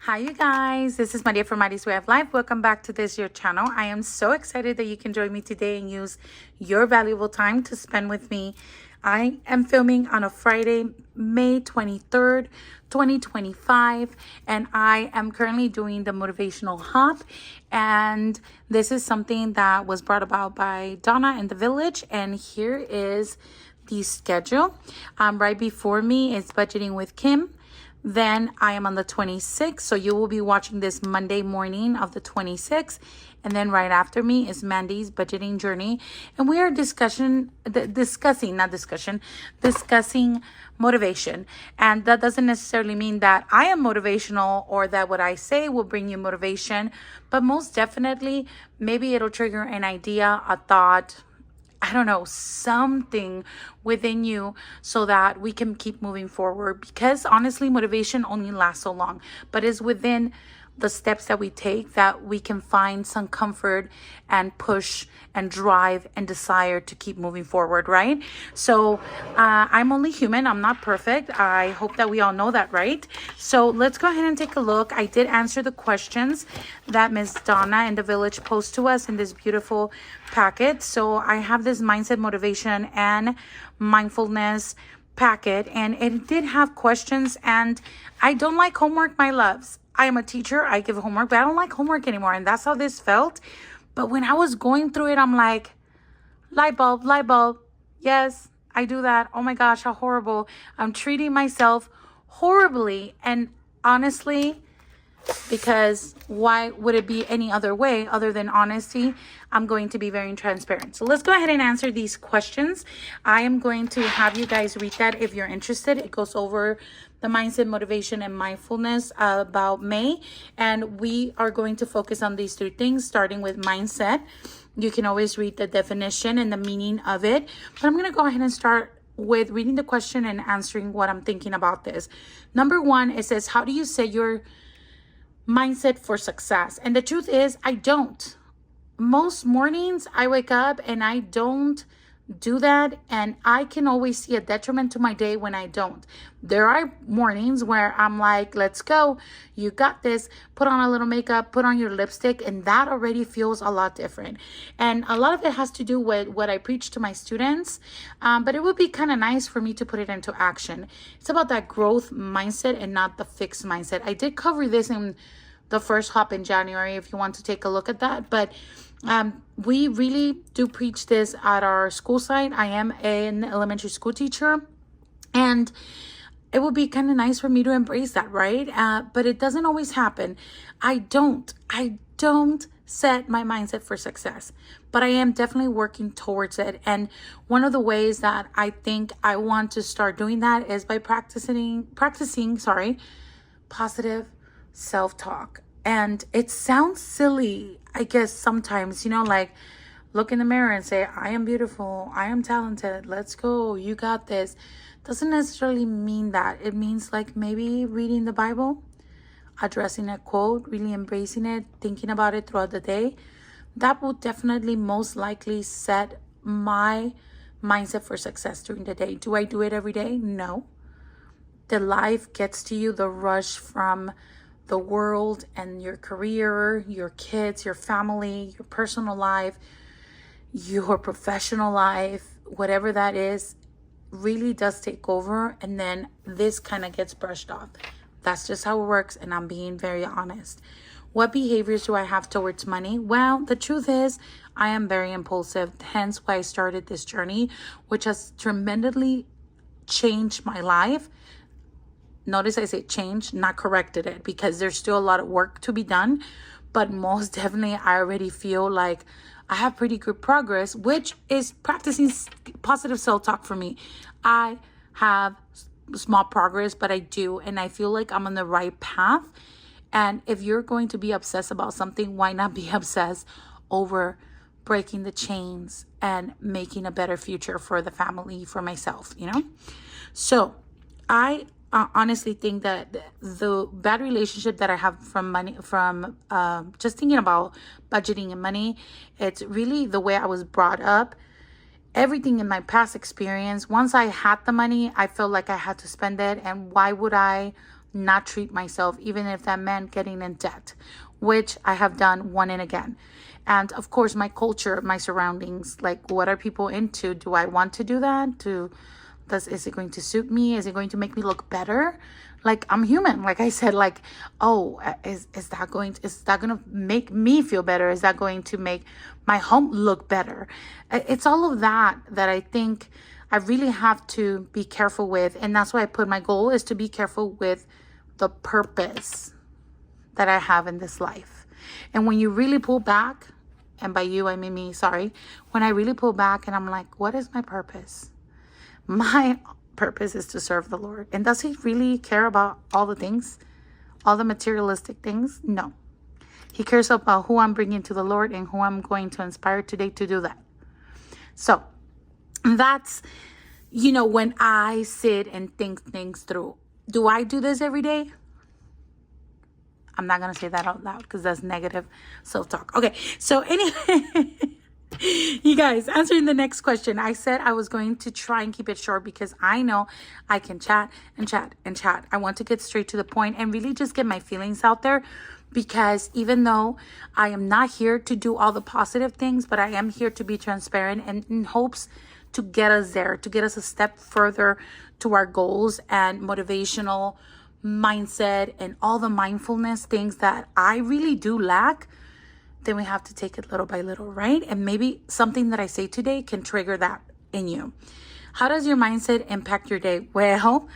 Hi you guys, this is Maria from Mari's Way of Life. Welcome back to your channel. I am so excited that you can join me today and use your valuable time to spend with me. I am filming on a Friday, May 23rd, 2025, and I am currently doing the motivational hop. And this is something that was brought about by Donna in the village. And here is the schedule. Right before me is budgeting with Kim. Then I am on the 26th. So you will be watching this Monday morning of the 26th. And then right after me is Mandy's budgeting journey. And we are discussing motivation. And that doesn't necessarily mean that I am motivational or that what I say will bring you motivation. But most definitely, maybe it'll trigger an idea, a thought, I don't know, something within you so that we can keep moving forward. Because honestly, motivation only lasts so long, but it's within the steps that we take that we can find some comfort and push and drive and desire to keep moving forward, right? So I'm only human. I'm not perfect. I hope that we all know that, right? So let's go ahead and take a look. I did answer the questions that Miss Donna in the village posed to us in this beautiful packet. So I have this mindset, motivation, and mindfulness packet, and it did have questions. And I don't like homework, my loves. I am a teacher. I give homework, but I don't like homework anymore. And that's how this felt. But when I was going through it, I'm like, light bulb, light bulb. Yes, I do that. Oh my gosh, how horrible. I'm treating myself horribly. And honestly, because why would it be any other way other than honesty? I'm going to be very transparent. So let's go ahead and answer these questions. I am going to have you guys read that if you're interested. It goes over the mindset, motivation, and mindfulness about May. And we are going to focus on these three things, starting with mindset. You can always read the definition and the meaning of it. But I'm going to go ahead and start with reading the question and answering what I'm thinking about this. Number one, it says, how do you set your mindset for success? And the truth is, I don't. Most mornings I wake up and I don't do that, and I can always see a detriment to my day when I don't. There are mornings where I'm like, let's go, you got this, put on a little makeup, put on your lipstick, and that already feels a lot different. And a lot of it has to do with what I preach to my students, but it would be kind of nice for me to put it into action. It's about that growth mindset and not the fixed mindset. I did cover this in the first hop in January if you want to take a look at that, but we really do preach this at our school site. I am an elementary school teacher, and it would be kind of nice for me to embrace that, right? But it doesn't always happen. I don't set my mindset for success, but I am definitely working towards it. And one of the ways that I think I want to start doing that is by practicing, positive self-talk. And it sounds silly, I guess, sometimes, like look in the mirror and say, I am beautiful, I am talented, let's go, you got this. Doesn't necessarily mean that. It means like maybe reading the Bible, addressing a quote, really embracing it, thinking about it throughout the day. That will definitely most likely set my mindset for success during the day. Do I do it every day? No. The life gets to you, the rush from the world and your career, your kids, your family, your personal life, your professional life, whatever that is, really does take over. And then this kind of gets brushed off. That's just how it works. And I'm being very honest. What behaviors do I have towards money? Well, the truth is I am very impulsive. Hence why I started this journey, which has tremendously changed my life. Notice I say change, not corrected it, because there's still a lot of work to be done. But most definitely, I already feel like I have pretty good progress, which is practicing positive self-talk for me. I have small progress, but I do. And I feel like I'm on the right path. And if you're going to be obsessed about something, why not be obsessed over breaking the chains and making a better future for the family, for myself, So I honestly think that the bad relationship that I have from money, from just thinking about budgeting and money, it's really the way I was brought up. Everything in my past experience, once I had the money, I felt like I had to spend it. And why would I not treat myself, even if that meant getting in debt, which I have done one and again. And of course, my culture, my surroundings, like what are people into? Do I want to do that? Is it going to suit me? Is it going to make me look better? Like, I'm human. Like I said, like, oh, is that going to make me feel better? Is that going to make my home look better? It's all of that I think I really have to be careful with. And that's why I put my goal is to be careful with the purpose that I have in this life. And when you really pull back, and by you, I mean me, sorry. When I really pull back and I'm like, what is my purpose? My purpose is to serve the Lord. And does he really care about all the things? All the materialistic things? No. He cares about who I'm bringing to the Lord and who I'm going to inspire today to do that. So that's, when I sit and think things through. Do I do this every day? I'm not going to say that out loud because that's negative self-talk. Okay, so anyway, you guys, answering the next question. I said I was going to try and keep it short because I know I can chat and chat and chat. I want to get straight to the point and really just get my feelings out there, because even though I am not here to do all the positive things, but I am here to be transparent and in hopes to get us there, to get us a step further to our goals and motivational mindset and all the mindfulness things that I really do lack. Then we have to take it little by little, right? And maybe something that I say today can trigger that in you. How does your mindset impact your day? Well,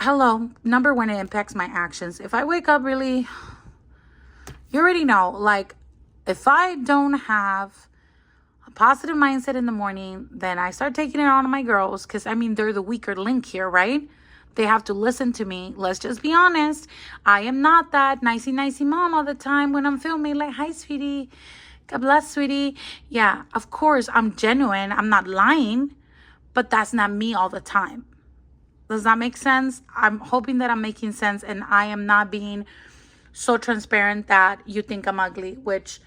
hello. Number one, it impacts my actions. If I wake up really, you already know, like if I don't have a positive mindset in the morning, then I start taking it on my girls, because they're the weaker link here, right? They have to listen to me. Let's just be honest. I am not that nicey mom all the time when I'm filming. Like, hi, sweetie. God bless, sweetie. Yeah, of course, I'm genuine. I'm not lying. But that's not me all the time. Does that make sense? I'm hoping that I'm making sense. And I am not being so transparent that you think I'm ugly. Which,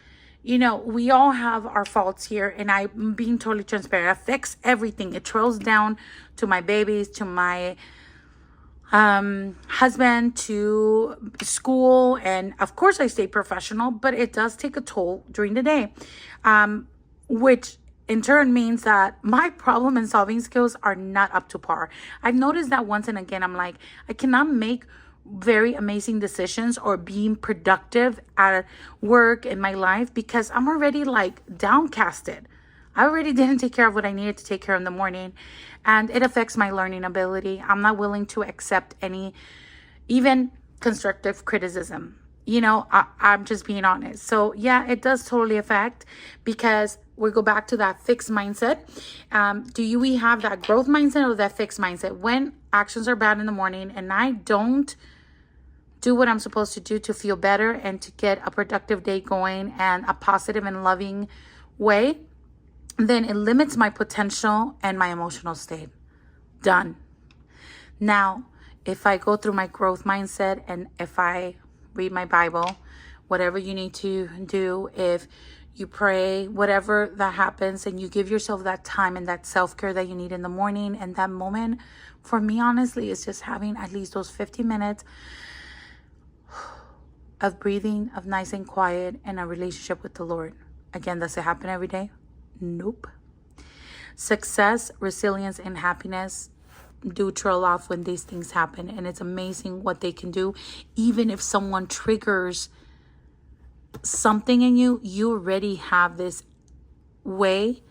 we all have our faults here. And I'm being totally transparent. It affects everything. It trails down to my babies, to my husband, to school, and of course I stay professional, but it does take a toll during the day, which in turn means that my problem and solving skills are not up to par. I've noticed that once and again. I'm like, I cannot make very amazing decisions or being productive at work in my life because I'm already like downcasted. I already didn't take care of what I needed to take care of in the morning, and it affects my learning ability. I'm not willing to accept any, even constructive criticism. I'm just being honest. So yeah, it does totally affect, because we go back to that fixed mindset. We have that growth mindset or that fixed mindset? When actions are bad in the morning and I don't do what I'm supposed to do to feel better and to get a productive day going and a positive and loving way, then it limits my potential and my emotional state. Done. Now, if I go through my growth mindset and if I read my Bible, whatever you need to do, if you pray, whatever that happens, and you give yourself that time and that self-care that you need in the morning and that moment, for me, honestly, it's just having at least those 50 minutes of breathing, of nice and quiet, and a relationship with the Lord. Again, does it happen every day? Nope. Success, resilience, and happiness do trail off when these things happen. And it's amazing what they can do. Even if someone triggers something in you, you already have this way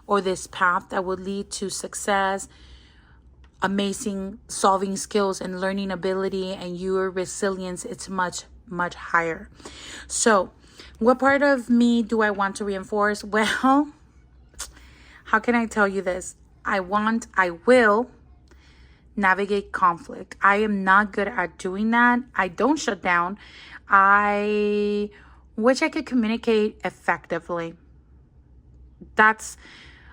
or this path that would lead to success, amazing solving skills and learning ability, and your resilience, it's much, much higher. So what part of me do I want to reinforce? Well, how can I tell you this? I will navigate conflict. I am not good at doing that. I don't shut down. I wish I could communicate effectively.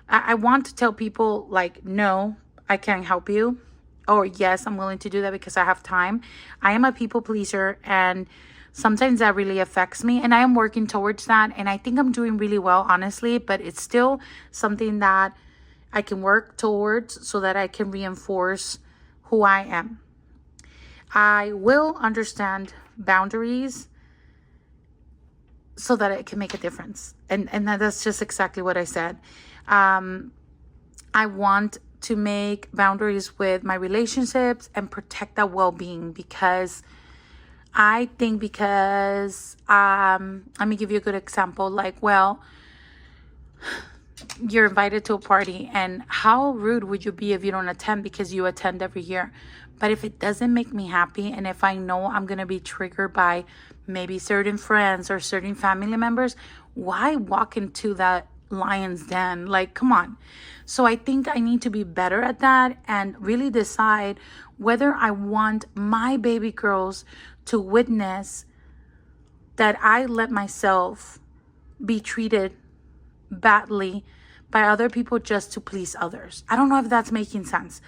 I want to tell people, like, no, I can't help you. Or yes, I'm willing to do that because I have time. I am a people pleaser, and sometimes that really affects me, and I am working towards that, and I think I'm doing really well, honestly, but it's still something that I can work towards so that I can reinforce who I am. I will understand boundaries so that it can make a difference. And that's just exactly what I said. I want to make boundaries with my relationships and protect that well-being, because I think, because let me give you a good example. Like, well, you're invited to a party, and how rude would you be if you don't attend because you attend every year? But if it doesn't make me happy, and if I know I'm going to be triggered by maybe certain friends or certain family members, why walk into that lion's den? Like, come on. So I think I need to be better at that and really decide whether I want my baby girls to witness that I let myself be treated badly by other people just to please others. I don't know if that's making sense.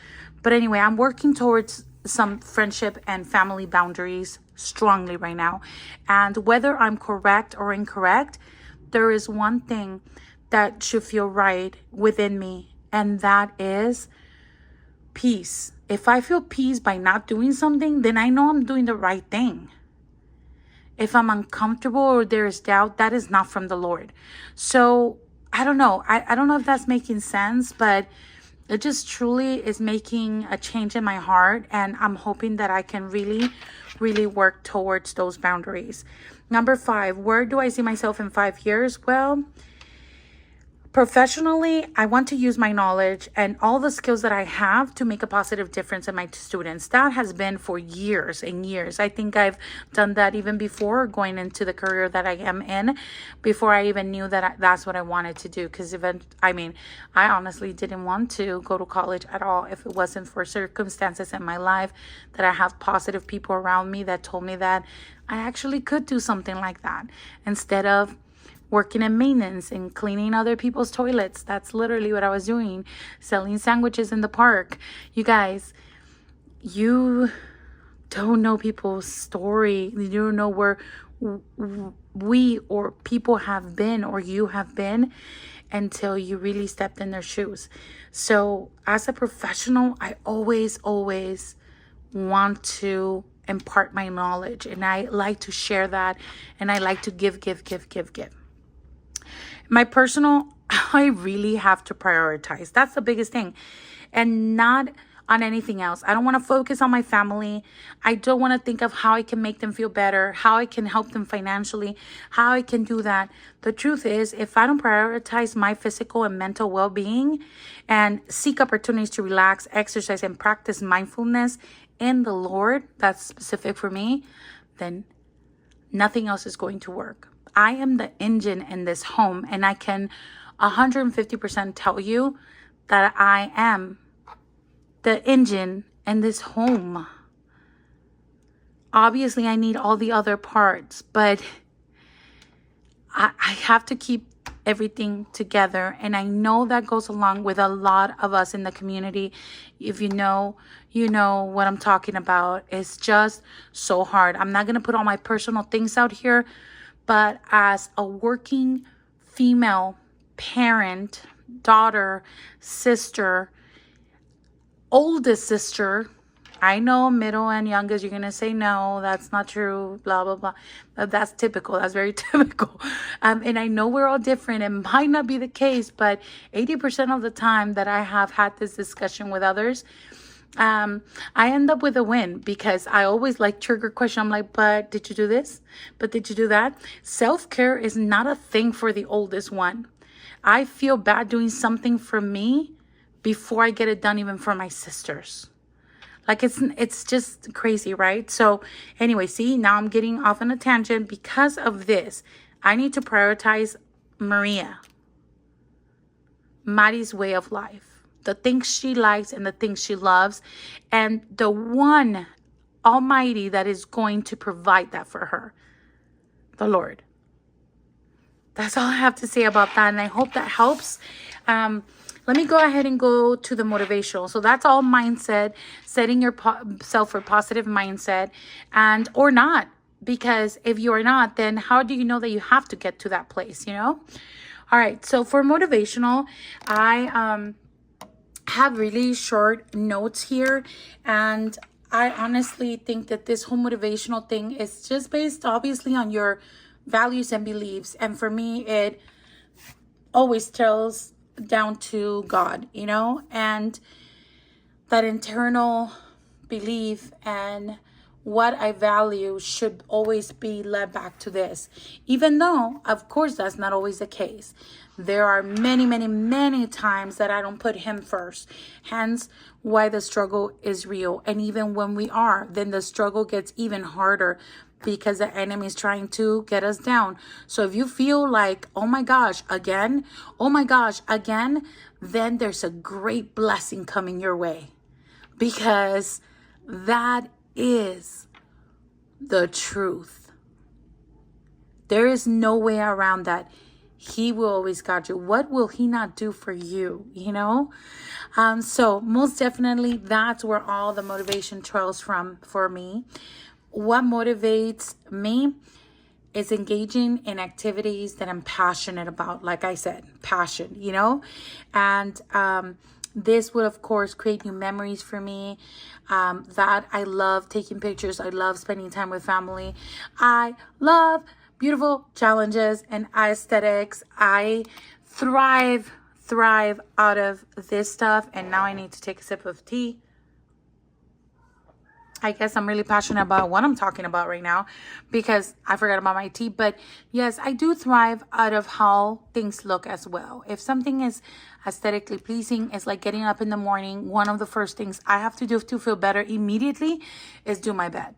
But anyway, I'm working towards some friendship and family boundaries strongly right now. And whether I'm correct or incorrect, there is one thing that should feel right within me, and that is peace. If I feel peace by not doing something, then I know I'm doing the right thing. If I'm uncomfortable or there is doubt, that is not from the Lord. So I don't know. I don't know if that's making sense, but it just truly is making a change in my heart. And I'm hoping that I can really, really work towards those boundaries. Number 5, where do I see myself in 5 years? Well, professionally, I want to use my knowledge and all the skills that I have to make a positive difference in my students. That has been for years and years. I think I've done that even before going into the career that I am in, before I even knew that that's what I wanted to do. Because I honestly didn't want to go to college at all if it wasn't for circumstances in my life that I have positive people around me that told me that I actually could do something like that instead of working in maintenance and cleaning other people's toilets. That's literally what I was doing, selling sandwiches in the park. You guys, you don't know people's story. You don't know where we or people have been, or you have been, until you really stepped in their shoes. So as a professional, I always want to impart my knowledge, and I like to share that, and I like to give. My personal, I really have to prioritize. That's the biggest thing. And not on anything else. I don't want to focus on my family. I don't want to think of how I can make them feel better, how I can help them financially, how I can do that. The truth is, if I don't prioritize my physical and mental well-being and seek opportunities to relax, exercise, and practice mindfulness in the Lord, that's specific for me, then nothing else is going to work. I am the engine in this home, and I can 150% tell you that I am the engine in this home. Obviously, I need all the other parts, but I have to keep everything together. And I know that goes along with a lot of us in the community. If you know what I'm talking about. It's just so hard. I'm not going to put all my personal things out here, but as a working female parent, daughter, sister, oldest sister, I know middle and youngest, you're going to say, no, that's not true, blah, blah, blah. But that's typical. That's very typical. And I know we're all different. It might not be the case, but 80% of the time that I have had this discussion with others, I end up with a win, because I always trigger question. I'm like, but did you do this? But did you do that? Self-care is not a thing for the oldest one. I feel bad doing something for me before I get it done, even for my sisters. It's just crazy, right? So anyway, see, now I'm getting off on a tangent because of this. I need to prioritize Mari's way of life, the things she likes and the things she loves, and the one Almighty that is going to provide that for her, the Lord. That's all I have to say about that, and I hope that helps. Let me go ahead and go to the motivational. So that's all mindset, setting yourself for positive mindset, and or not. Because if you are not, then how do you know that you have to get to that place, All right, so for motivational, I have really short notes here, and I honestly think that this whole motivational thing is just based obviously on your values and beliefs. And for me, it always tells down to God, and that internal belief and what I value should always be led back to this. Even though, of course, that's not always the case. There are many, many, many times that I don't put Him first. Hence, why the struggle is real. And even when we are, then the struggle gets even harder because the enemy is trying to get us down. So if you feel like, oh my gosh, again, then there's a great blessing coming your way. Because that is the truth. There is no way around that. He will always guide you. What will He not do for you? So most definitely, that's where all the motivation trails from for me. What motivates me is engaging in activities that I'm passionate about. Like I said, passion, and this would, of course, create new memories for me. That I love taking pictures. I love spending time with family. I love beautiful challenges and aesthetics. I thrive out of this stuff. And now I need to take a sip of tea. I guess I'm really passionate about what I'm talking about right now because I forgot about my tea. But yes, I do thrive out of how things look as well. If something is aesthetically pleasing, it's like getting up in the morning. One of the first things I have to do to feel better immediately is do my bed.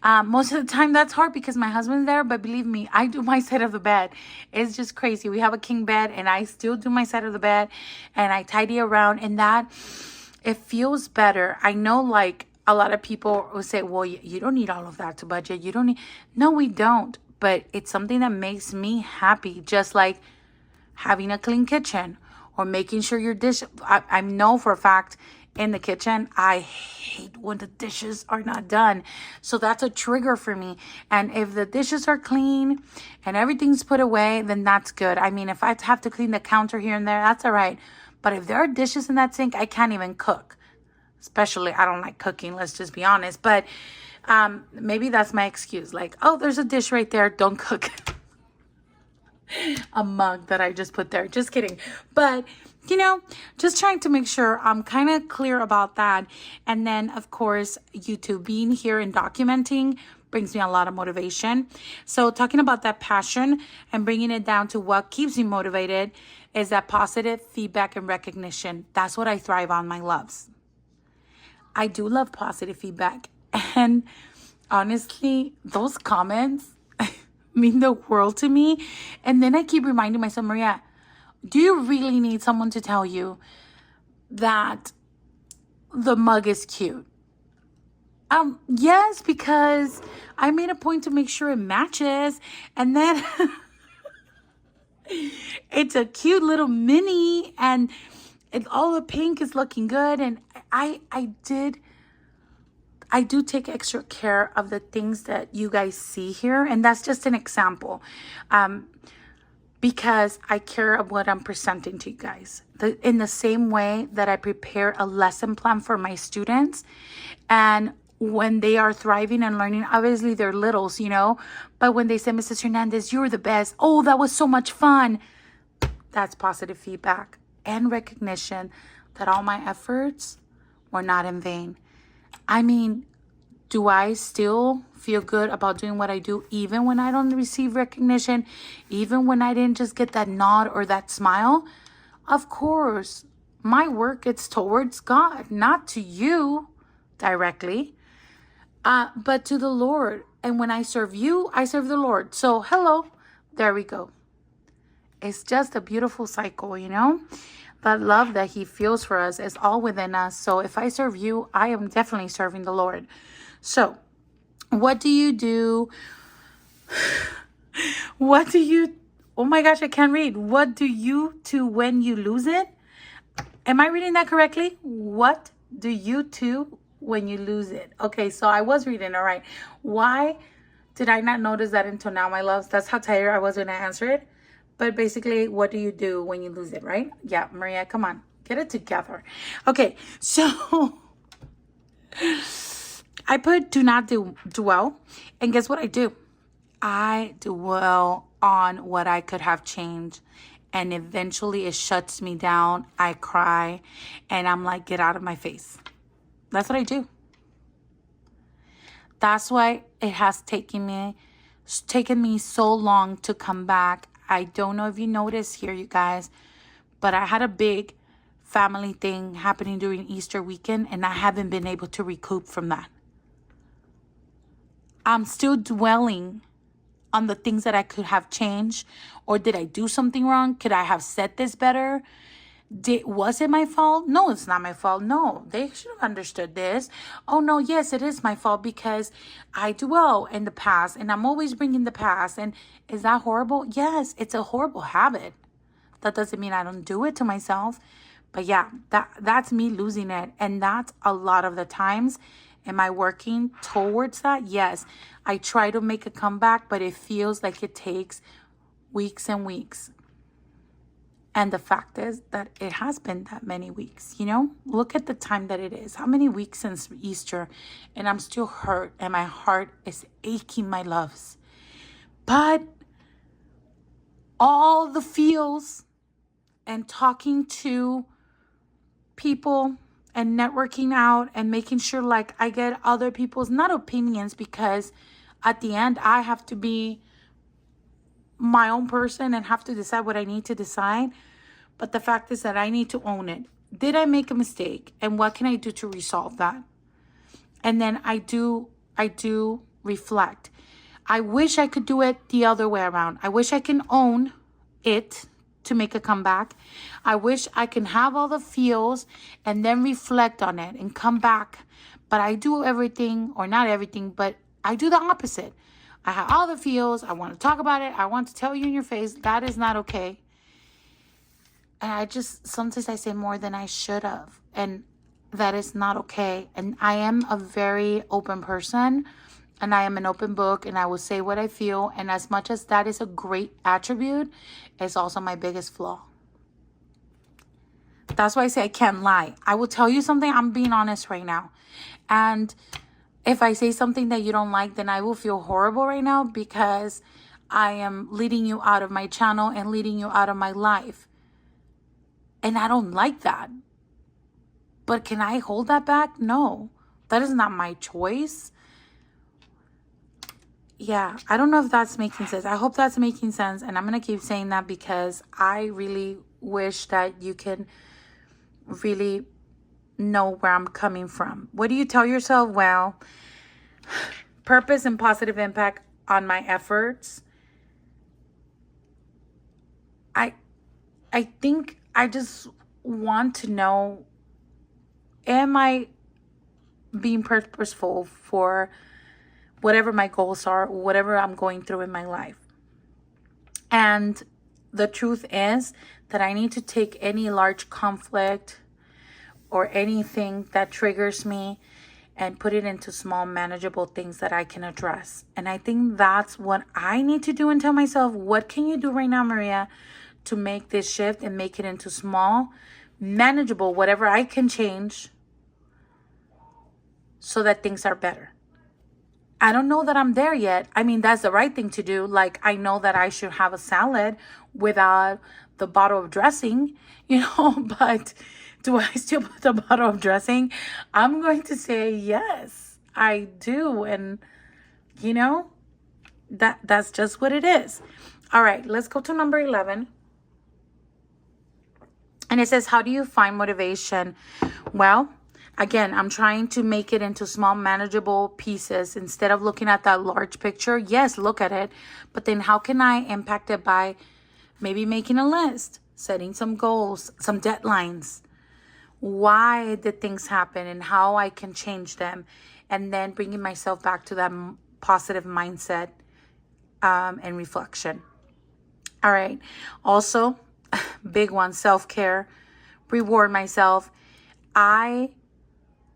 Most of the time that's hard because my husband's there, but believe me, I do my side of the bed. It's just crazy. We have a king bed and I still do my side of the bed and I tidy around, and that it feels better. I know, like, a lot of people will say, well, you don't need all of that to budget. You don't need. No, we don't. But it's something that makes me happy. Just like having a clean kitchen or making sure your dish. I know for a fact in the kitchen, I hate when the dishes are not done. So that's a trigger for me. And if the dishes are clean and everything's put away, then that's good. I mean, if I have to clean the counter here and there, that's all right. But if there are dishes in that sink, I can't even cook. Especially, I don't like cooking, let's just be honest. But maybe that's my excuse. Like, oh, there's a dish right there. Don't cook. A mug that I just put there. Just kidding. But, just trying to make sure I'm kind of clear about that. And then, of course, YouTube being here and documenting brings me a lot of motivation. So talking about that passion and bringing it down to what keeps me motivated is that positive feedback and recognition. That's what I thrive on, my loves. I do love positive feedback. And honestly, those comments mean the world to me. And then I keep reminding myself, Maria, do you really need someone to tell you that the mug is cute? Yes, because I made a point to make sure it matches. And then it's a cute little mini and all the pink is looking good. And I do take extra care of the things that you guys see here. And that's just an example. Because I care of what I'm presenting to you guys. In the same way that I prepare a lesson plan for my students. And when they are thriving and learning, obviously they're littles, But when they say, Mrs. Hernandez, you're the best. Oh, that was so much fun. That's positive feedback and recognition that all my efforts were not in vain. I mean, do I still feel good about doing what I do even when I don't receive recognition, even when I didn't just get that nod or that smile? Of course, my work is towards God, not to you directly, but to the Lord. And when I serve you, I serve the Lord. So hello, there we go. It's just a beautiful cycle, That love that He feels for us is all within us. So if I serve you, I am definitely serving the Lord. So what do you do? Oh my gosh, I can't read. What do you do when you lose it? Am I reading that correctly? What do you do when you lose it? Okay, so I was reading, all right. Why did I not notice that until now, my loves? That's how tired I was when I answered it. But basically, what do you do when you lose it, right? Yeah, Maria, come on. Get it together. Okay, so I put do not dwell. And guess what I do? I dwell on what I could have changed. And eventually it shuts me down. I cry. And I'm like, get out of my face. That's what I do. That's why it has taken me so long to come back. I don't know if you noticed here, you guys, but I had a big family thing happening during Easter weekend, and I haven't been able to recoup from that. I'm still dwelling on the things that I could have changed, or did I do something wrong? Could I have said this better? Was it my fault? No, it's not my fault. No, they should have understood this. Oh no, yes, it is my fault because I dwell in the past and I'm always bringing the past. And is that horrible? Yes, it's a horrible habit. That doesn't mean I don't do it to myself. But yeah, that's me losing it. And that's a lot of the times. Am I working towards that? Yes. I try to make a comeback, but it feels like it takes weeks and weeks. And the fact is that it has been that many weeks, you know? Look at the time that it is. How many weeks since Easter? And I'm still hurt and my heart is aching, my loves. But all the feels and talking to people and networking out and making sure like I get other people's, not opinions, because at the end I have to be my own person and have to decide what I need to decide. But the fact is that I need to own it. Did I make a mistake? And what can I do to resolve that? And then I do reflect. I wish I could do it the other way around. I wish I can own it to make a comeback. I wish I can have all the feels and then reflect on it and come back. But I do everything, or not everything, but I do the opposite. I have all the feels. I want to talk about it. I want to tell you in your face. That is not okay. And sometimes I say more than I should have. And that is not okay. And I am a very open person. And I am an open book. And I will say what I feel. And as much as that is a great attribute, it's also my biggest flaw. That's why I say I can't lie. I will tell you something. I'm being honest right now. And if I say something that you don't like, then I will feel horrible right now because I am leading you out of my channel and leading you out of my life. And I don't like that. But can I hold that back? No, that is not my choice. Yeah, I don't know if that's making sense. I hope that's making sense. And I'm going to keep saying that because I really wish that you can really know where I'm coming from. What do you tell yourself? Well, purpose and positive impact on my efforts. I think I just want to know, am I being purposeful for whatever my goals are, whatever I'm going through in my life? And the truth is that I need to take any large conflict or anything that triggers me and put it into small, manageable things that I can address. And I think that's what I need to do and tell myself, what can you do right now, Maria, to make this shift and make it into small, manageable, whatever I can change so that things are better. I don't know that I'm there yet. I mean, that's the right thing to do. Like, I know that I should have a salad without the bottle of dressing, but do I still put the bottle of dressing? I'm going to say yes, I do. And, that's just what it is. All right, let's go to number 11. And it says, how do you find motivation? Well, again, I'm trying to make it into small, manageable pieces instead of looking at that large picture. Yes, look at it. But then how can I impact it by maybe making a list, setting some goals, some deadlines? Why did things happen and how I can change them? And then bringing myself back to that positive mindset and reflection. All right. Also, big one, self-care, reward myself. I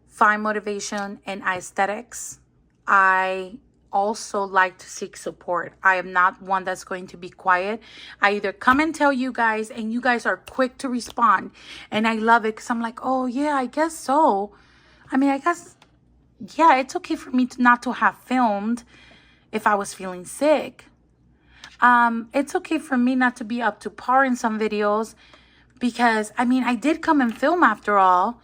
find motivation in aesthetics. I also like to seek support. I am not one that's going to be quiet. I either come and tell you guys and you guys are quick to respond. And I love it because I'm like, oh yeah, I guess so. I mean, I guess yeah, it's okay for me to not to have filmed if I was feeling sick. It's okay for me not to be up to par in some videos because, I mean, I did come and film after all.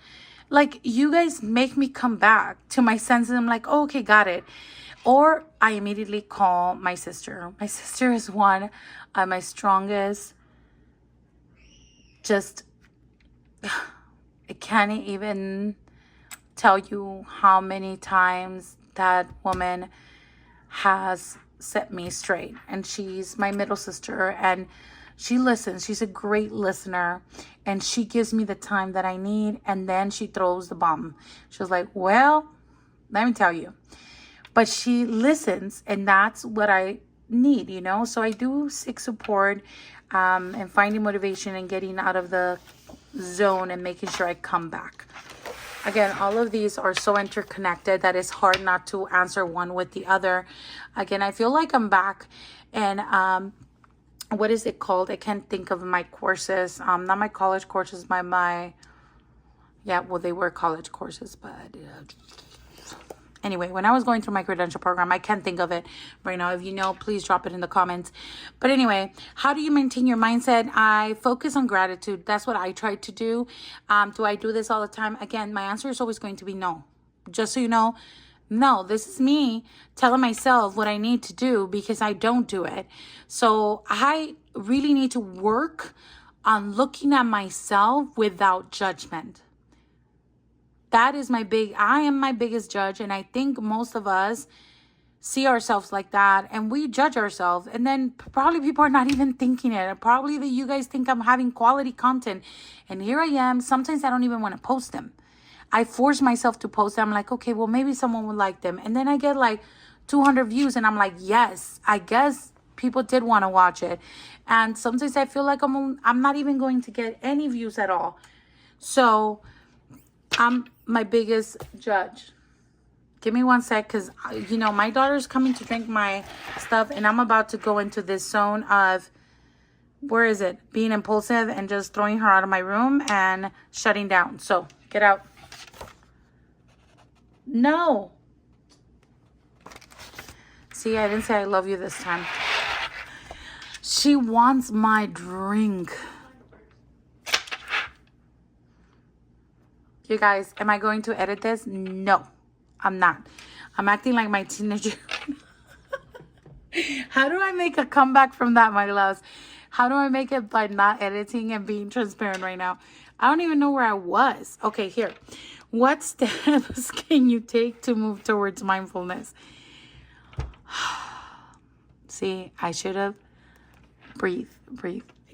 Like, you guys make me come back to my senses. I'm like, oh, okay, got it. Or I immediately call my sister. My sister is one of my strongest, just, I can't even tell you how many times that woman has set me straight. And she's my middle sister, and she listens. She's a great listener, and she gives me the time that I need, and then she throws the bomb. She was like, well, let me tell you. But she listens, and that's what I need, you know? So I do seek support, and finding motivation and getting out of the zone and making sure I come back. Again, all of these are so interconnected that it's hard not to answer one with the other. Again, I feel like I'm back, and what is it called? I can't think of my courses. Not my college courses, yeah, well, they were college courses, but anyway, when I was going through my credential program, I can't think of it right now. If you know, please drop it in the comments. But anyway, how do you maintain your mindset? I focus on gratitude. That's what I try to do. Do I do this all the time? Again, my answer is always going to be no. Just so you know, no, this is me telling myself what I need to do because I don't do it. So I really need to work on looking at myself without judgment. That is I am my biggest judge. And I think most of us see ourselves like that, and we judge ourselves. And then probably people are not even thinking it. Probably that you guys think I'm having quality content. And here I am. Sometimes I don't even want to post them. I force myself to post them. I'm like, okay, well, maybe someone would like them. And then I get like 200 views. And I'm like, yes, I guess people did want to watch it. And sometimes I feel like I'm not even going to get any views at all. So I'm my biggest judge. Give me one sec, because, you know, my daughter's coming to drink my stuff, and I'm about to go into this zone of, where is it? Being impulsive and just throwing her out of my room and shutting down. So, get out. No. See, I didn't say I love you this time. She wants my drink. You guys, am I going to edit this? No, I'm not. I'm acting like my teenager. How do I make a comeback from that, my loves? How do I make it by not editing and being transparent right now? I don't even know where I was. Okay, here. What steps can you take to move towards mindfulness? See, I should have breathe.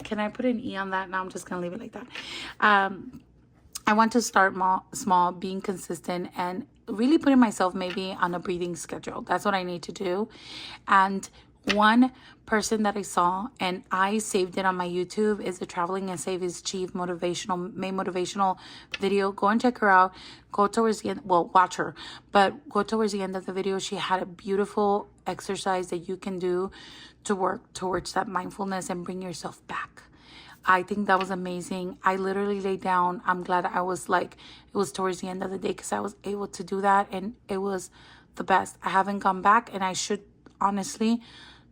Can I put an E on that? No, I'm just going to leave it like that. I want to start small, being consistent, and really putting myself maybe on a breathing schedule. That's what I need to do. And one person that I saw, and I saved it on my YouTube, is the Traveling and Save His Chief motivational video. Go and check her out. Go towards the end. Well, watch her. But go towards the end of the video. She had a beautiful exercise that you can do to work towards that mindfulness and bring yourself back. I think that was amazing. I literally laid down. I'm glad I was like, it was towards the end of the day because I was able to do that, and it was the best. I haven't gone back, and I should honestly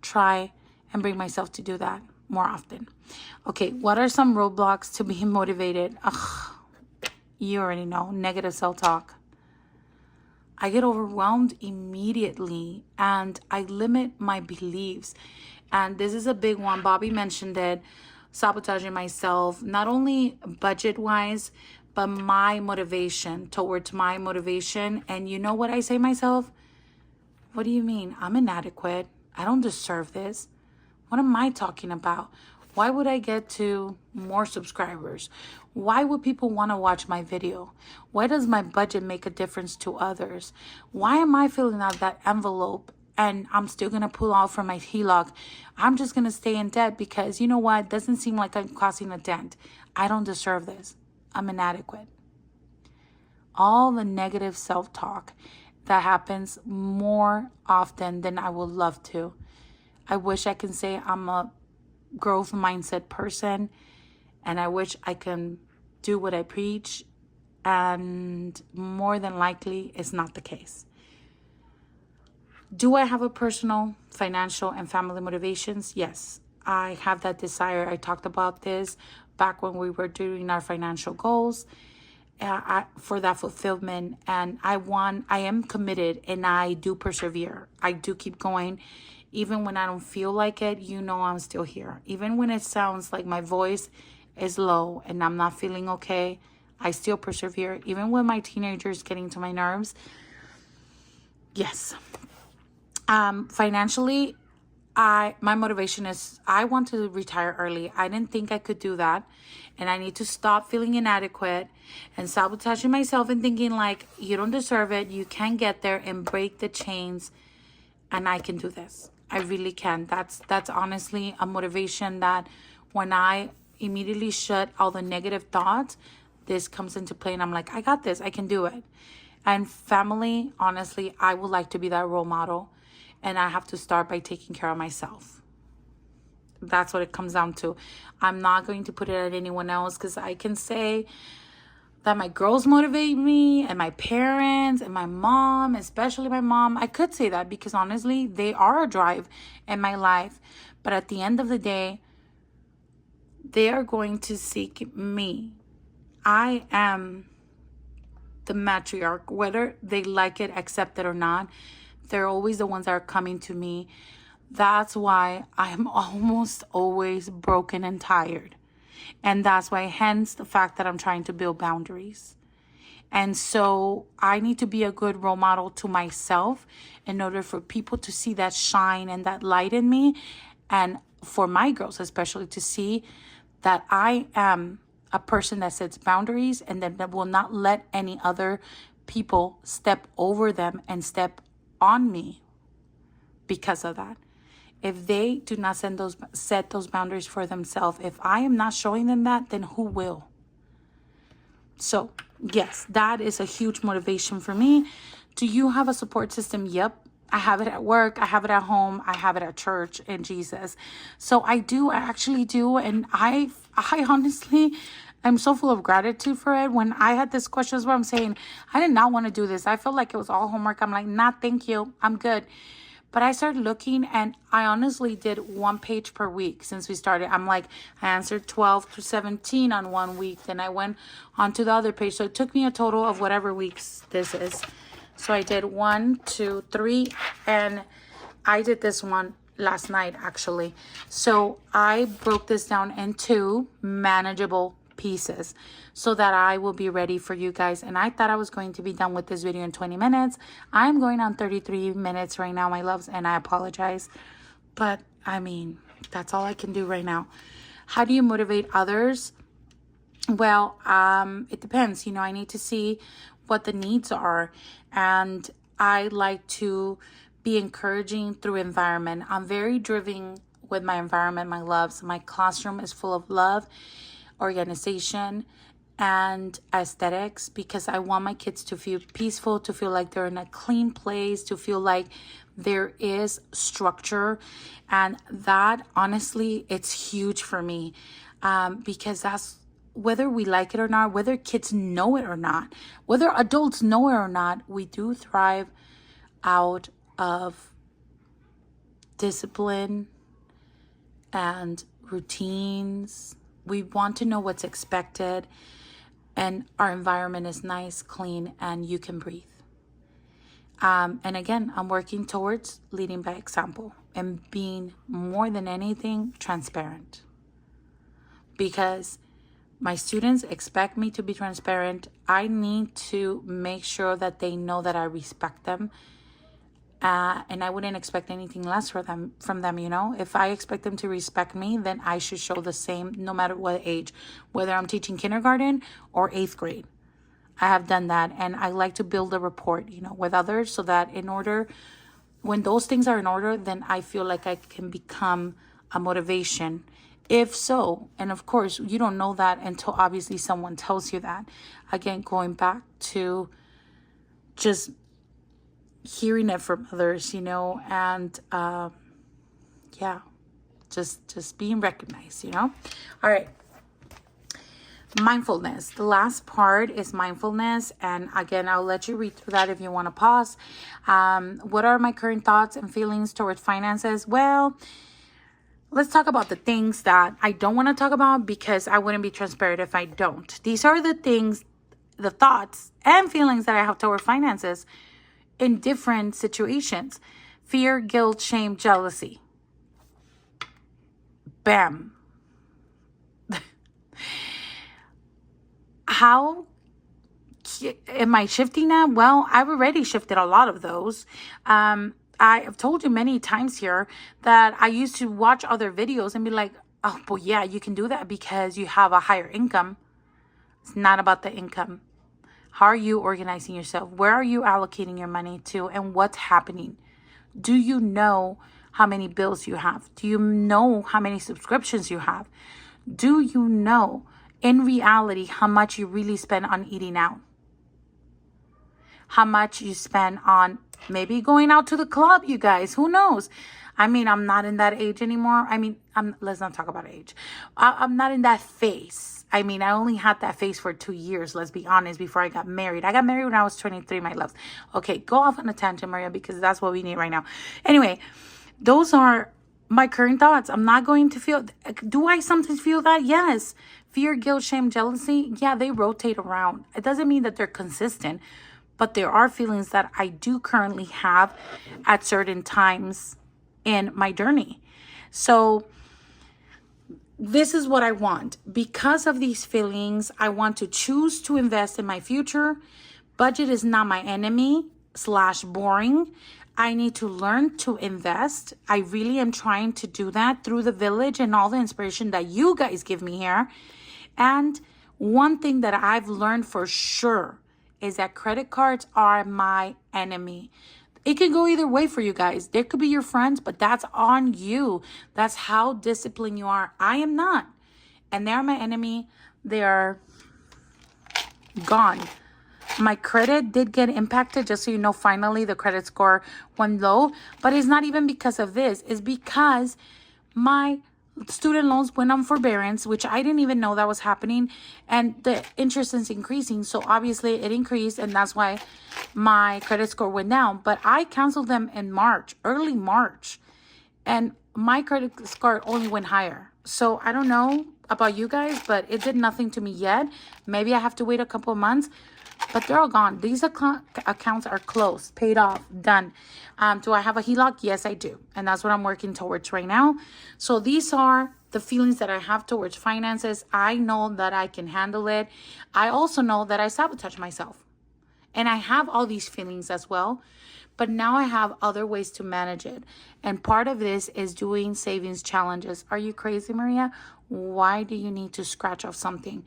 try and bring myself to do that more often. Okay, what are some roadblocks to being motivated? Ugh, you already know. Negative self-talk. I get overwhelmed immediately, and I limit my beliefs. And this is a big one. Bobby mentioned it. Sabotaging myself, not only budget-wise, but my motivation towards my motivation. And you know what I say myself? What do you mean? I'm inadequate. I don't deserve this. What am I talking about? Why would I get to more subscribers? Why would people want to watch my video? Why does my budget make a difference to others? Why am I filling out that envelope and I'm still going to pull out from my HELOC? I'm just going to stay in debt because, you know what? It doesn't seem like I'm causing a dent. I don't deserve this. I'm inadequate. All the negative self-talk that happens more often than I would love to. I wish I can say I'm a growth mindset person, and I wish I can do what I preach and more than likely it's not the case. Do I have a personal, financial, and family motivations? Yes, I have that desire. I talked about this back when we were doing our financial goals, for that fulfillment. And I am committed, and I do persevere. I do keep going. Even when I don't feel like it, I'm still here. Even when it sounds like my voice is low and I'm not feeling okay, I still persevere. Even when my teenagers getting to my nerves. Yes. Financially, my motivation is I want to retire early. I didn't think I could do that. And I need to stop feeling inadequate and sabotaging myself and thinking like, you don't deserve it. You can get there and break the chains. And I can do this. I really can. That's honestly a motivation that when I immediately shut all the negative thoughts, this comes into play and I'm like, I got this. I can do it. And family, honestly, I would like to be that role model. And I have to start by taking care of myself. That's what it comes down to. I'm not going to put it at anyone else, because I can say that my girls motivate me, and my parents, and my mom, especially my mom. I could say that because honestly, they are a drive in my life. But at the end of the day, they are going to seek me. I am the matriarch, whether they like it, accept it or not. They're always the ones that are coming to me. That's why I am almost always broken and tired. And that's why, hence the fact that I'm trying to build boundaries. And so I need to be a good role model to myself in order for people to see that shine and that light in me. And for my girls, especially, to see that I am a person that sets boundaries and that will not let any other people step over them and step on me because of that. If they do not set those boundaries for themselves, if I am not showing them that, then who will? So yes, that is a huge motivation for me. Do you have a support system? Yep. I have it at work. I have it at home. I have it at church in Jesus. So I actually do. And I honestly, I'm so full of gratitude for it. When I had this question where I'm saying, I did not want to do this. I felt like it was all homework. I'm like, nah, thank you. I'm good. But I started looking, and I honestly did 1 page per week since we started. I'm like, I answered 12 to 17 on 1 week. Then I went on to the other page. So it took me a total of whatever weeks this is. So I did 1, 2, 3, and I did this one last night, actually. So I broke this down into manageable pieces so that I will be ready for you guys. And I thought I was going to be done with this video in 20 minutes. I'm going on 33 minutes right now, my loves, and I apologize. But I mean, that's all I can do right now. How do you motivate others? Well, it depends. I need to see what the needs are. And I like to be encouraging through environment. I'm very driven with my environment, my loves. My classroom is full of love, organization, and aesthetics, because I want my kids to feel peaceful, to feel like they're in a clean place, to feel like there is structure. And that, honestly, it's huge for me, because that's, whether we like it or not, whether kids know it or not, whether adults know it or not, we do thrive out of discipline and routines. We want to know what's expected, and our environment is nice, clean, and you can breathe. And again, I'm working towards leading by example and being, more than anything, transparent, because my students expect me to be transparent. I need to make sure that they know that I respect them. And I wouldn't expect anything less from them. If I expect them to respect me, then I should show the same, no matter what age, whether I'm teaching kindergarten or 8th grade. I have done that, and I like to build a rapport, with others, so that when those things are in order, then I feel like I can become a motivation. If so, and of course, you don't know that until obviously someone tells you that. Again, going back to just hearing it from others, and just being recognized, All right. Mindfulness. The last part is mindfulness. And again, I'll let you read through that if you want to pause. What are my current thoughts and feelings towards finances? Well, let's talk about the things that I don't want to talk about because I wouldn't be transparent if I don't. These are the things, the thoughts and feelings that I have toward finances in different situations. Fear, guilt, shame, jealousy. Bam. How am I shifting that? Well, I've already shifted a lot of those. I have told you many times here that I used to watch other videos and be like, oh, but yeah, you can do that because you have a higher income. It's not about the income. How are you organizing yourself? Where are you allocating your money to? And what's happening? Do you know how many bills you have? Do you know how many subscriptions you have? Do you know in reality how much you really spend on eating out? How much you spend on maybe going out to the club, you guys? Who knows? I mean, I'm not in that age anymore. I mean, let's not talk about age. I'm not in that phase. I mean, I only had that phase for 2 years, let's be honest, before I got married. I got married when I was 23, my loves. Okay, go off on a tangent, Maria, because that's what we need right now. Anyway, those are my current thoughts. I'm not going to feel... Do I sometimes feel that? Yes. Fear, guilt, shame, jealousy. Yeah, they rotate around. It doesn't mean that they're consistent, but there are feelings that I do currently have at certain times in my journey. So this is what I want. Because of these feelings, I want to choose to invest in my future. Budget is not my enemy / boring. I need to learn to invest. I really am trying to do that through the village and all the inspiration that you guys give me here. And one thing that I've learned for sure is that credit cards are my enemy. It can go either way for you guys. They could be your friends, but that's on you. That's how disciplined you are. I am not. And they're my enemy. They are gone. My credit did get impacted, just so you know. Finally, the credit score went low. But it's not even because of this. It's because my student loans went on forbearance, which I didn't even know that was happening, and the interest is increasing. So obviously it increased, and that's why my credit score went down. But I canceled them in March, early March, and my credit score only went higher. So I don't know about you guys, but it did nothing to me yet. Maybe I have to wait a couple of months, but they're all gone. These accounts are closed, paid off, done. Do I have a HELOC? Yes, I do. And that's what I'm working towards right now. So these are the feelings that I have towards finances. I know that I can handle it. I also know that I sabotage myself. And I have all these feelings as well. But now I have other ways to manage it. And part of this is doing savings challenges. Are you crazy, Maria? Why do you need to scratch off something?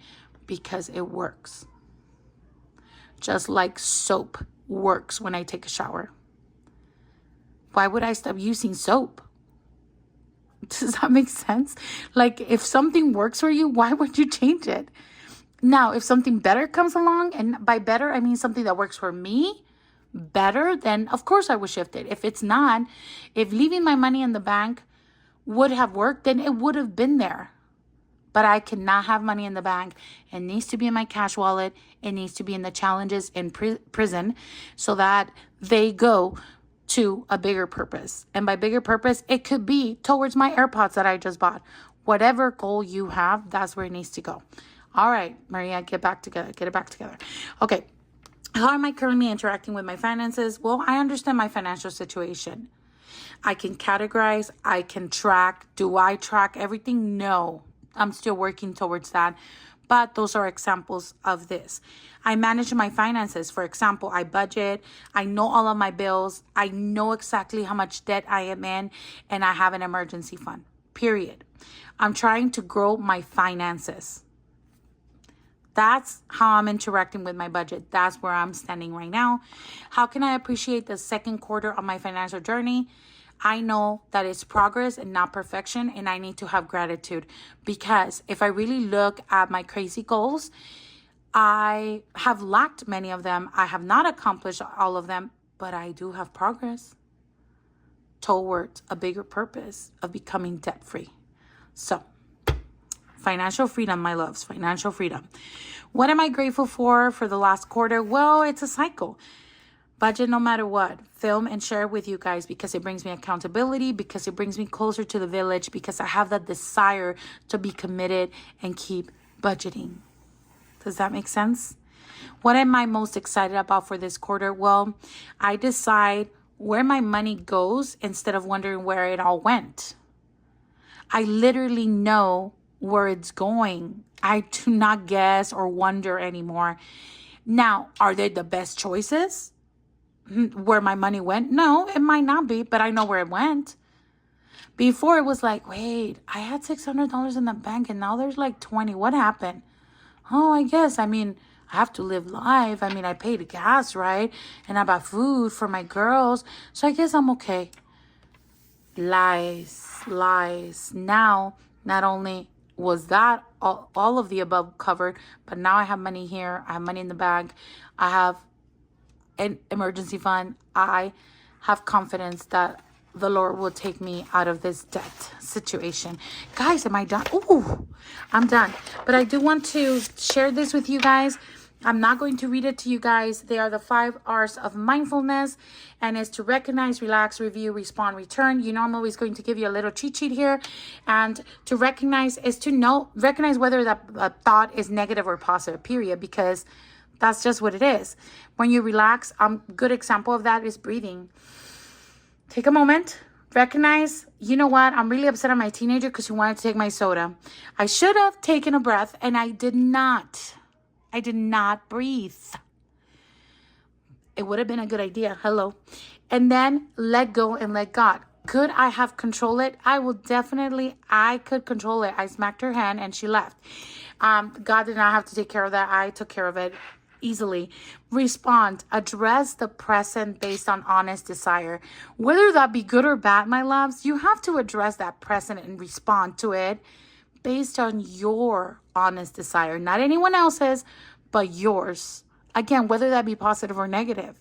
Because it works. Just like soap works when I take a shower. Why would I stop using soap? Does that make sense? Like, if something works for you, why would you change it? Now, if something better comes along, and by better, I mean something that works for me better, then of course I would shift it. If it's not, if leaving my money in the bank would have worked, then it would have been there. But I cannot have money in the bank. It needs to be in my cash wallet. It needs to be in the challenges in prison so that they go to a bigger purpose. And by bigger purpose, it could be towards my AirPods that I just bought. Whatever goal you have, that's where it needs to go. All right, Maria, get back together. Get it back together. Okay. How am I currently interacting with my finances? Well, I understand my financial situation. I can categorize. I can track. Do I track everything? No. I'm still working towards that. But those are examples of this. I manage my finances. For example, I budget. I know all of my bills. I know exactly how much debt I am in. And I have an emergency fund. Period. I'm trying to grow my finances. That's how I'm interacting with my budget. That's where I'm standing right now. How can I appreciate the second quarter of my financial journey? I know that it's progress and not perfection, and I need to have gratitude, because if I really look at my crazy goals, I have lacked many of them. I have not accomplished all of them, but I do have progress towards a bigger purpose of becoming debt-free. So Financial freedom, my loves, financial freedom. What am I grateful for the last quarter? Well, it's a cycle. Budget no matter what. Film and share with you guys because it brings me accountability, because it brings me closer to the village, because I have that desire to be committed and keep budgeting. Does that make sense? What am I most excited about for this quarter? Well, I decide where my money goes instead of wondering where it all went. I literally know where it's going. I do not guess or wonder anymore. Now, are they the best choices? Where my money went? No, it might not be, but I know where it went. Before it was like, wait, I had $600 in the bank and now there's like 20. What happened? Oh, I guess, I have to live life. I paid gas, right? And I bought food for my girls. So I guess I'm okay. Lies. Now, not only was that all of the above covered, but now I have money here. I have money in the bank. I have an emergency fund. I have confidence that the Lord will take me out of this debt situation. Guys, am I done? Ooh, I'm done. But I do want to share this with you guys. I'm not going to read it to you guys. They are the 5 R's of mindfulness, and it's to recognize, relax, review, respond, return. You know, I'm always going to give you a little cheat sheet here. And to recognize is to recognize whether that thought is negative or positive, period, because that's just what it is. When you relax, a good example of that is breathing. Take a moment, recognize, you know what? I'm really upset at my teenager because he wanted to take my soda. I should have taken a breath and I did not. I did not breathe. It would have been a good idea. Hello. And then let go and let God. Could I have controlled it? I could control it. I smacked her hand and she left. God did not have to take care of that. I took care of it easily. Respond. Address the present based on honest desire. Whether that be good or bad, my loves, you have to address that present and respond to it based on your honest desire. Not anyone else's, but yours. Again, whether that be positive or negative.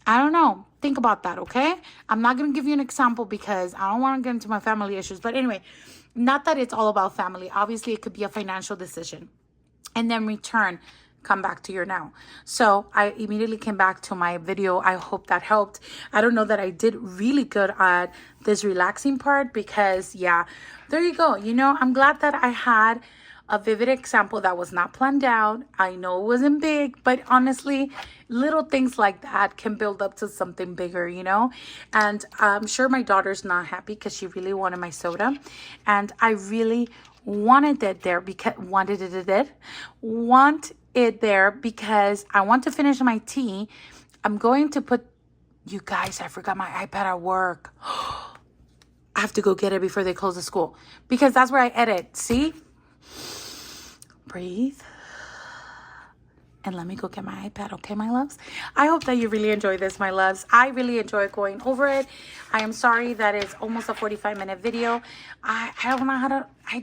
I don't know. Think about that, okay? I'm not going to give you an example because I don't want to get into my family issues. But anyway, not that it's all about family. Obviously, it could be a financial decision. And then return. Come back to your now. So I immediately came back to my video. I hope that helped. I don't know that I did really good at this relaxing part because, yeah, there you go. You know, I'm glad that I had a vivid example that was not planned out. I know it wasn't big, but honestly, little things like that can build up to something bigger, you know? And I'm sure my daughter's not happy because she really wanted my soda. And I really wanted it there because I want to finish my tea. I'm going to put, you guys, I forgot my iPad at work. I have to go get it before they close the school because that's where I edit. See? Breathe. And let me go get my iPad, okay, my loves? I hope that you really enjoy this, my loves. I really enjoy going over it. I am sorry that it's almost a 45-minute video. I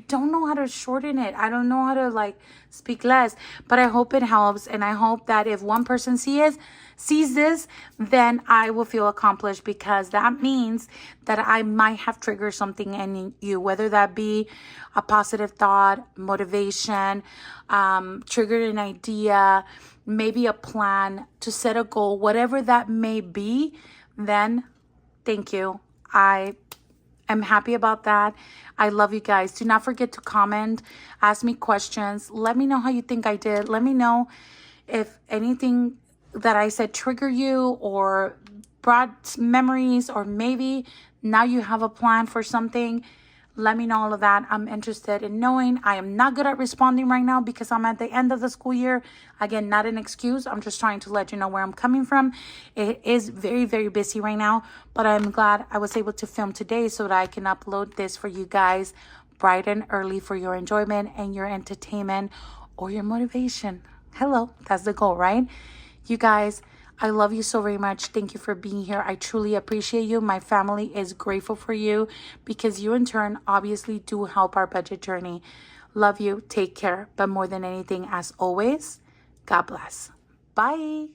don't know how to shorten it. I don't know how to speak less, but I hope it helps. And I hope that if one person sees this, then I will feel accomplished because that means that I might have triggered something in you, whether that be a positive thought, motivation, triggered an idea, maybe a plan to set a goal, whatever that may be, then thank you. I am happy about that. I love you guys. Do not forget to comment, ask me questions. Let me know how you think I did. Let me know if anything that I said trigger you or brought memories, or maybe now you have a plan for something. Let me know all of that. I'm interested in knowing. I am not good at responding right now because I'm at the end of the school year. Again, not an excuse. I'm just trying to let you know where I'm coming from. It is very, very busy right now, but I'm glad I was able to film today so that I can upload this for you guys bright and early for your enjoyment and your entertainment or your motivation. Hello, that's the goal, right? You guys, I love you so very much. Thank you for being here. I truly appreciate you. My family is grateful for you because you in turn obviously do help our budget journey. Love you. Take care. But more than anything, as always, God bless. Bye.